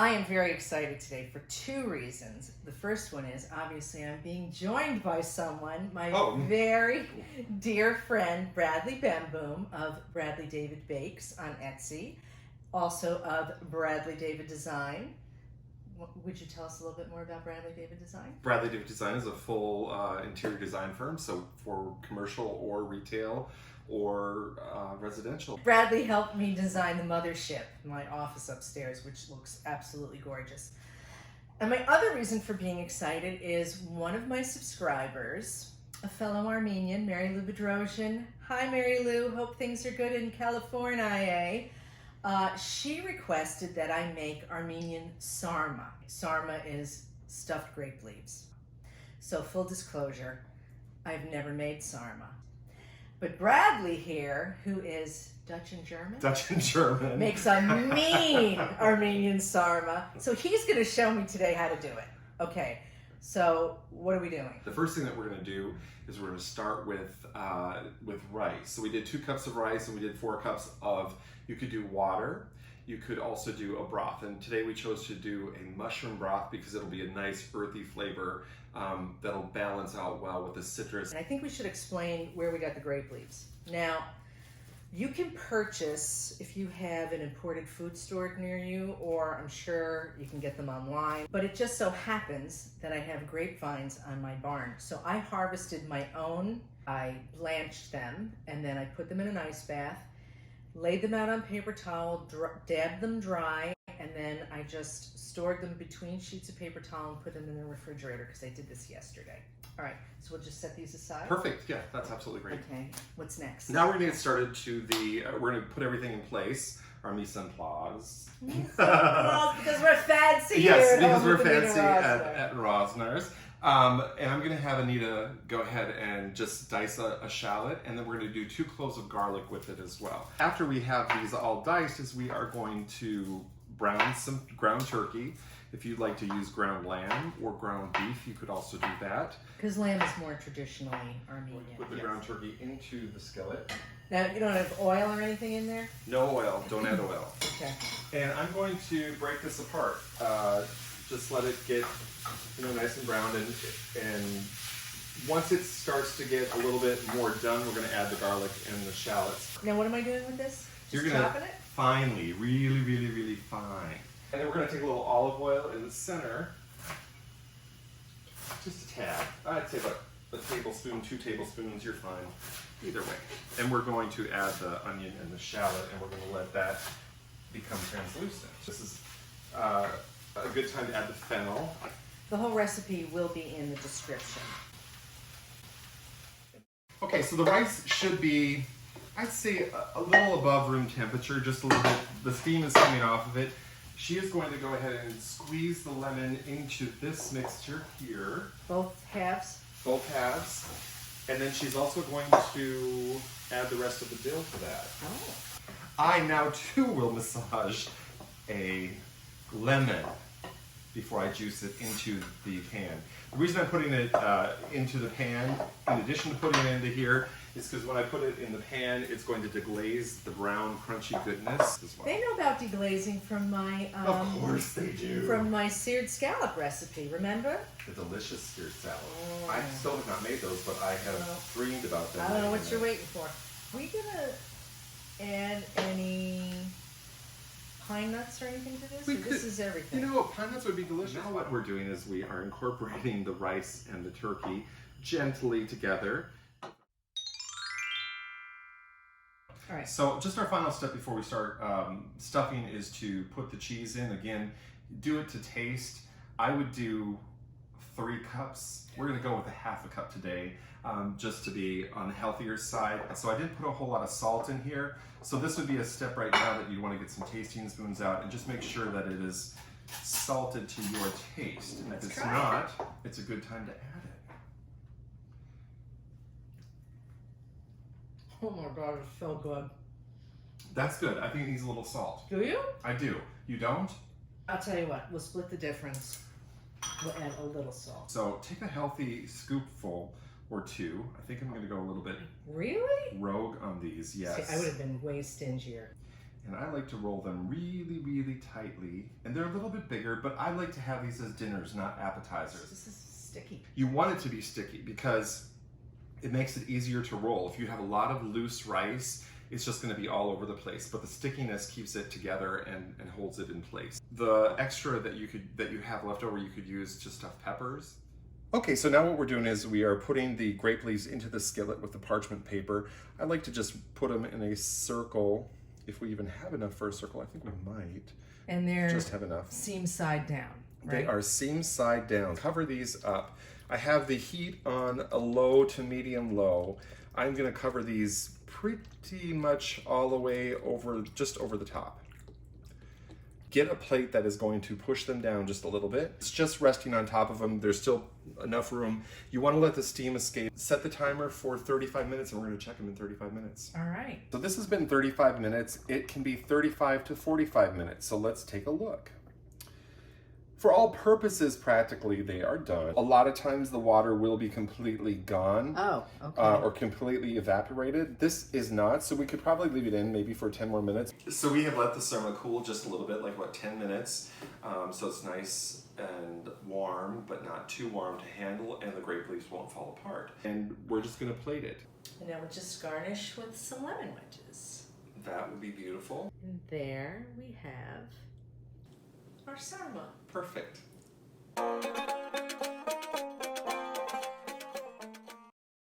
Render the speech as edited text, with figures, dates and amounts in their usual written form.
I am very excited today for two reasons. The first one is obviously I'm being joined by someone, my very dear friend Bradley Bemboom of Bradley David Bakes on Etsy, also of Bradley David Design. Would you tell us a little bit more about Bradley David Design? Bradley David Design is a full interior design firm, so for commercial or retail or residential. Bradley helped me design the mothership, my office upstairs, which looks absolutely gorgeous. And my other reason for being excited is one of my subscribers, a fellow Armenian, Mary Lou Bedrosian. Hi, Mary Lou. Hope things are good in California. She requested that I make Armenian sarma. Sarma is stuffed grape leaves. So full disclosure, I've never made sarma. But Bradley here, who is Dutch and German? Dutch and German. Makes a mean Armenian sarma. So he's going to show me today how to do it. Okay, so what are we doing? The first thing that we're going to do is we're going to start with rice. So we did 2 cups of rice and we did 4 cups of, you could do water. You could also do a broth. And today we chose to do a mushroom broth because it'll be a nice earthy flavor that'll balance out well with the citrus. And I think we should explain where we got the grape leaves. Now, you can purchase, if you have an imported food store near you, or I'm sure you can get them online, but it just so happens that I have grapevines on my barn. So I harvested my own, I blanched them, and then I put them in an ice bath, laid them out on paper towel, dabbed them dry, and then I just stored them between sheets of paper towel and put them in the refrigerator because I did this yesterday. All right, so we'll just set these aside. Perfect, yeah, that's absolutely great. Okay, what's next? Now we're going to get started to the, we're going to put everything in place, our mise en place. Because we're fancy yes, here. because we're fancy at Rosner's. And I'm going to have Anita go ahead and just dice a shallot, and then we're going to do 2 cloves of garlic with it as well. After we have these all diced, is we are going to brown some ground turkey. If you'd like to use ground lamb or ground beef, you could also do that. Because lamb is more traditionally Armenian. Put the ground turkey into the skillet. Now, you don't have oil or anything in there? No oil, don't add oil. Okay. And I'm going to break this apart. Just let it get, nice and brown, and once it starts to get a little bit more done, we're going to add the garlic and the shallots. Now, what am I doing with this? You're going to finely, really, really, really fine. And then we're going to take a little olive oil in the center, just a tad. I'd say about a tablespoon, 2 tablespoons, you're fine. Either way. And we're going to add the onion and the shallot, and we're going to let that become translucent. This is a good time to add the fennel. The whole recipe will be in the description. Okay, so the rice should be, I'd say, a little above room temperature, just a little bit. The steam is coming off of it. She is going to go ahead and squeeze the lemon into this mixture here. Both halves? Both halves. And then she's also going to add the rest of the dill to that. Oh. I now too will massage a lemon before I juice it into the pan. The reason I'm putting it into the pan, in addition to putting it into here, is because when I put it in the pan, it's going to deglaze the brown, crunchy goodness as well. They know about deglazing from my of course they do. From my seared scallop recipe, remember? The delicious seared salad. Oh. I still have not made those, but I have dreamed about them. I don't know what you're waiting for. Are we gonna add any pine nuts or anything to this? This is everything. Pine nuts would be delicious. Now what we're doing is we are incorporating the rice and the turkey gently together. All right. So just our final step before we start stuffing is to put the cheese in. Again, do it to taste. I would do 3 cups. We're going to go with a half a cup today, just to be on the healthier side. So I didn't put a whole lot of salt in here. So this would be a step right now that you want to get some tasting spoons out and just make sure that it is salted to your taste. And if it's not, it's a good time to add it. Oh my God, it's so good. That's good. I think it needs a little salt. Do you? I do. You don't? I'll tell you what, we'll split the difference. We'll add a little salt. So take a healthy scoopful or 2. I think I'm going to go a little bit really rogue on these, yes. See, I would have been way stingier. And I like to roll them really, really tightly. And they're a little bit bigger, but I like to have these as dinners, not appetizers. This is sticky. You want it to be sticky because it makes it easier to roll. If you have a lot of loose rice, it's just going to be all over the place, but the stickiness keeps it together and holds it in place. The extra that you have left over, you could use to stuff peppers. Okay, so now what we're doing is we are putting the grape leaves into the skillet with the parchment paper. I like to just put them in a circle. If we even have enough for a circle, I think we might. And they're just have enough. Seam side down, right? They are seam side down. Cover these up. I have the heat on a low to medium low. I'm gonna cover these pretty much all the way over, just over the top. Get a plate that is going to push them down just a little bit. It's just resting on top of them. There's still enough room. You want to let the steam escape. Set the timer for 35 minutes and we're going to check them in 35 minutes. All right. So this has been 35 minutes. It can be 35 to 45 minutes. So let's take a look. For all purposes, practically, they are done. A lot of times the water will be completely gone. Oh, okay. Or completely evaporated. This is not, so we could probably leave it in maybe for 10 more minutes. So we have let the Sarma cool just a little bit, like what, 10 minutes. So it's nice and warm, but not too warm to handle, and the grape leaves won't fall apart. And we're just gonna plate it. And now we'll just garnish with some lemon wedges. That would be beautiful. And there we have our sarma. Perfect.